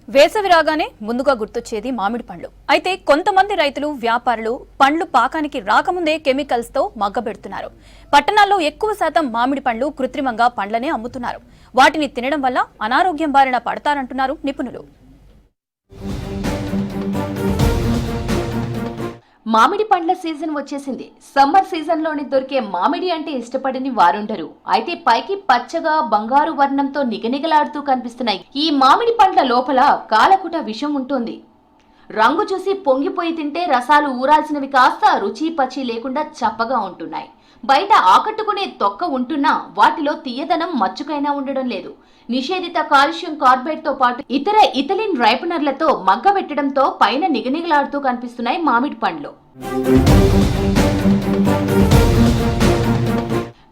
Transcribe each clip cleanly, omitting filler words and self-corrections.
వేసవి రాగానే ముందుగా గుర్తొచ్చేది మామిడి పండ్లు. అయితే కొంతమంది రైతులు, వ్యాపారులు పండ్లు పాకానికి రాకముందే కెమికల్స్ తో మగ్గబెడుతున్నారు. పట్టణాల్లో ఎక్కువ శాతం మామిడి పండ్లు కృత్రిమంగా పండ్లనే అమ్ముతున్నారు. వాటిని తినడం వల్ల అనారోగ్యం బారిన పడతారంటున్నారు నిపుణులు. మామిడి పండ్ల సీజన్ వచ్చేసింది. సమ్మర్ సీజన్ లోని దొరికే మామిడి అంటే ఇష్టపడని వారుండరు. అయితే పైకి పచ్చగా బంగారు వర్ణంతో నిగనిగలాడుతూ కనిపిస్తున్నాయి ఈ మామిడి పండ్ల లోపల కాలకుట విషం ఉంటుంది. రంగు చూసి పొంగిపోయి తింటే రసాలు ఊరాల్సినవి కాస్త రుచి పచి లేకుండా చప్పగా ఉంటున్నాయి. బయట ఆకట్టుకునే తొక్క ఉంటున్నా వాటిలో తీయదనం మచ్చుకైనా ఉండడం లేదు. నిషేధిత కాల్షియం కార్బైడ్ తో పాటు ఇతర ఇథిలిన్ రైపనర్లతో మగ్గబెట్టడంతో పైన నిగనిగలాడుతూ కనిపిస్తున్నాయి మామిడి పండ్లు.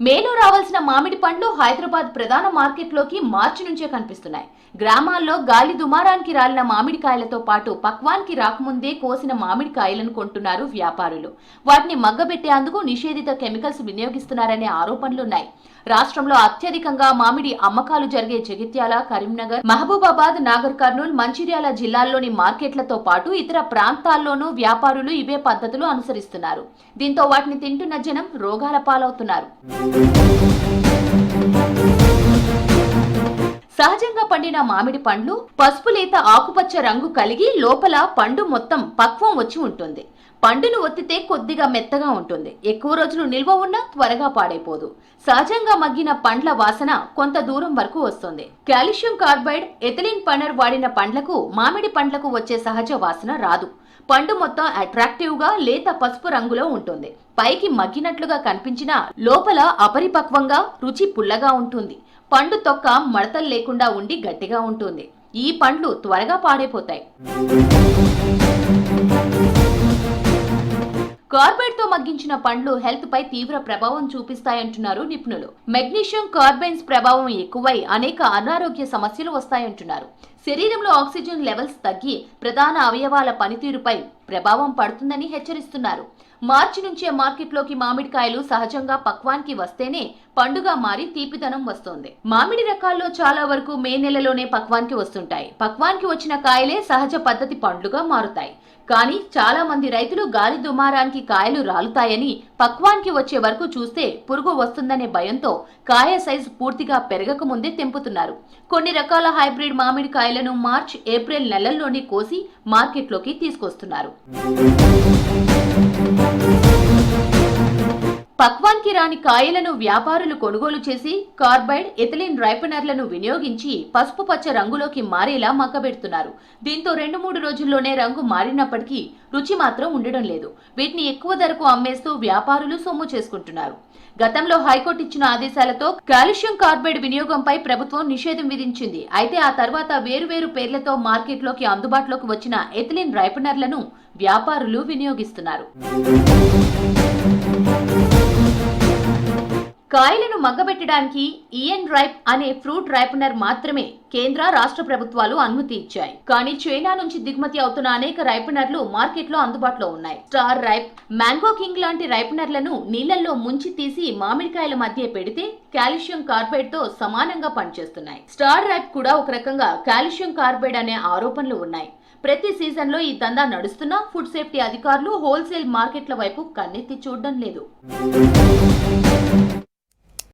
మేలో రావాల్సిన మామిడి పండ్లు హైదరాబాద్ ప్రధాన మార్కెట్లోకి మార్చి నుంచే కనిపిస్తున్నాయి. గ్రామాల్లో గాలి దుమారానికి రాలిన మామిడికాయలతో పాటు పక్వాన్కి రాకముందే కోసిన మామిడికాయలను కొంటున్నారు వ్యాపారులు. వాటిని మగ్గబెట్టేందుకు నిషేధిత కెమికల్స్ వినియోగిస్తున్నారనే ఆరోపణలున్నాయి. రాష్ట్రంలో అత్యధికంగా మామిడి అమ్మకాలు జరిగే జగిత్యాల, కరీంనగర్, మహబూబాబాద్, నాగర్ కర్నూల్, మంచిర్యాల జిల్లాల్లోని మార్కెట్లతో పాటు ఇతర ప్రాంతాల్లోనూ వ్యాపారులు ఇవే పద్ధతులు అనుసరిస్తున్నారు. దీంతో వాటిని తింటున్న జనం రోగాల పాలవుతున్నారు. సహజంగా పండిన మామిడి పండ్లు పసుపు లేత ఆకుపచ్చ రంగు కలిగి లోపల పండు మొత్తం పక్వం వచ్చి ఉంటుంది. పండును ఒత్తితే కొద్దిగా మెత్తగా ఉంటుంది. ఎక్కువ రోజులు నిల్వ ఉన్నా త్వరగా పాడైపోదు. సహజంగా మగ్గిన పండ్ల వాసన కొంత దూరం వరకు వస్తుంది. కాల్షియం కార్బైడ్, ఎథిలిన్ పనర్ వాడిన పండ్లకు మామిడి పండ్లకు వచ్చే సహజ వాసన రాదు. పండు మొత్తం అట్రాక్టివ్ గా లేత పసుపు రంగులో ఉంటుంది. పైకి మగ్గినట్లుగా కనిపించినా లోపల అపరిపక్వంగా రుచి పుల్లగా ఉంటుంది. పండు తొక్క మడతలు లేకుండా ఉండి గట్టిగా ఉంటుంది. ఈ పండ్లు త్వరగా పాడైపోతాయి. కార్బైడ్ తో మగ్గించిన పండ్లు హెల్త్ పై తీవ్ర ప్రభావం చూపిస్తాయంటున్నారు నిపుణులు. మెగ్నీషియం కార్బైన్స్ ప్రభావం ఎక్కువై అనేక అనారోగ్య సమస్యలు వస్తాయంటున్నారు. శరీరంలో ఆక్సిజన్ లెవెల్స్ తగ్గి ప్రధాన అవయవాల పనితీరుపై ప్రభావం పడుతుందని హెచ్చరిస్తున్నారు. మార్చి నుంచే మార్కెట్లోకి మామిడికాయలు సహజంగా పక్వానికి వస్తేనే పండుగా మారి తీపిదనం వస్తోంది. మామిడి రకాల్లో చాలా వరకు మే నెలలోనే పక్వానికి వస్తుంటాయి. పక్వానికి వచ్చిన కాయలే సహజ పద్ధతి పండ్లుగా మారుతాయి. కానీ చాలా మంది రైతులు గాలి దుమారానికి కాయలు రాలుతాయని పక్వానికి వచ్చే వరకు చూస్తే పురుగు వస్తుందనే భయంతో కాయ సైజు పూర్తిగా పెరగక ముందే తెంపుతున్నారు. కొన్ని రకాల హైబ్రిడ్ మామిడి కాయలను మార్చ్, ఏప్రిల్ నెలల్లోనే కోసి మార్కెట్లోకి తీసుకొస్తున్నారు. పక్వాన్కి రాని కాయలను వ్యాపారులు కొనుగోలు చేసి కార్బైడ్, ఎథిలిన్ రైపనర్లను వినియోగించి పసుపు పచ్చ రంగులోకి మారేలా మగ్గబెడుతున్నారు. దీంతో 2-3 రోజుల్లోనే రంగు మారినప్పటికీ రుచి మాత్రం ఉండడం లేదు. వీటిని ఎక్కువ ధరకు అమ్మేస్తూ వ్యాపారులు సొమ్ము చేసుకుంటున్నారు. గతంలో హైకోర్టు ఇచ్చిన ఆదేశాలతో కాల్షియం కార్బైడ్ వినియోగంపై ప్రభుత్వం నిషేధం విధించింది. అయితే ఆ తర్వాత వేరువేరు పేర్లతో మార్కెట్లోకి అందుబాటులోకి వచ్చిన ఎథిలిన్ రైపనర్లను వ్యాపారులు వినియోగిస్తున్నారు. కాయలను మగ్గబెట్టడానికి ఈఎన్ రైప్ అనే ఫ్రూట్ రైపనర్ మాత్రమే కేంద్ర, రాష్ట్ర ప్రభుత్వాలు అనుమతి ఇచ్చాయి. కానీ చైనా నుంచి దిగుమతి అవుతున్న అనేక రైపనర్లు మార్కెట్లో అందుబాటులో ఉన్నాయి. స్టార్ రైప్, మ్యాంగో కింగ్ లాంటి రైపనర్లను నీళ్లలో ముంచి తీసి మామిడికాయల మధ్య పెడితే కాల్షియం కార్బైడ్ తో సమానంగా పనిచేస్తున్నాయి. స్టార్ రైప్ కూడా ఒక రకంగా కాల్షియం కార్బైడ్ అనే ఆరోపణలు ఉన్నాయి. ప్రతి సీజన్ లో ఈ దందా నడుస్తున్నా ఫుడ్ సేఫ్టీ అధికారులు హోల్సేల్ మార్కెట్ల వైపు కన్నెత్తి చూడడం లేదు.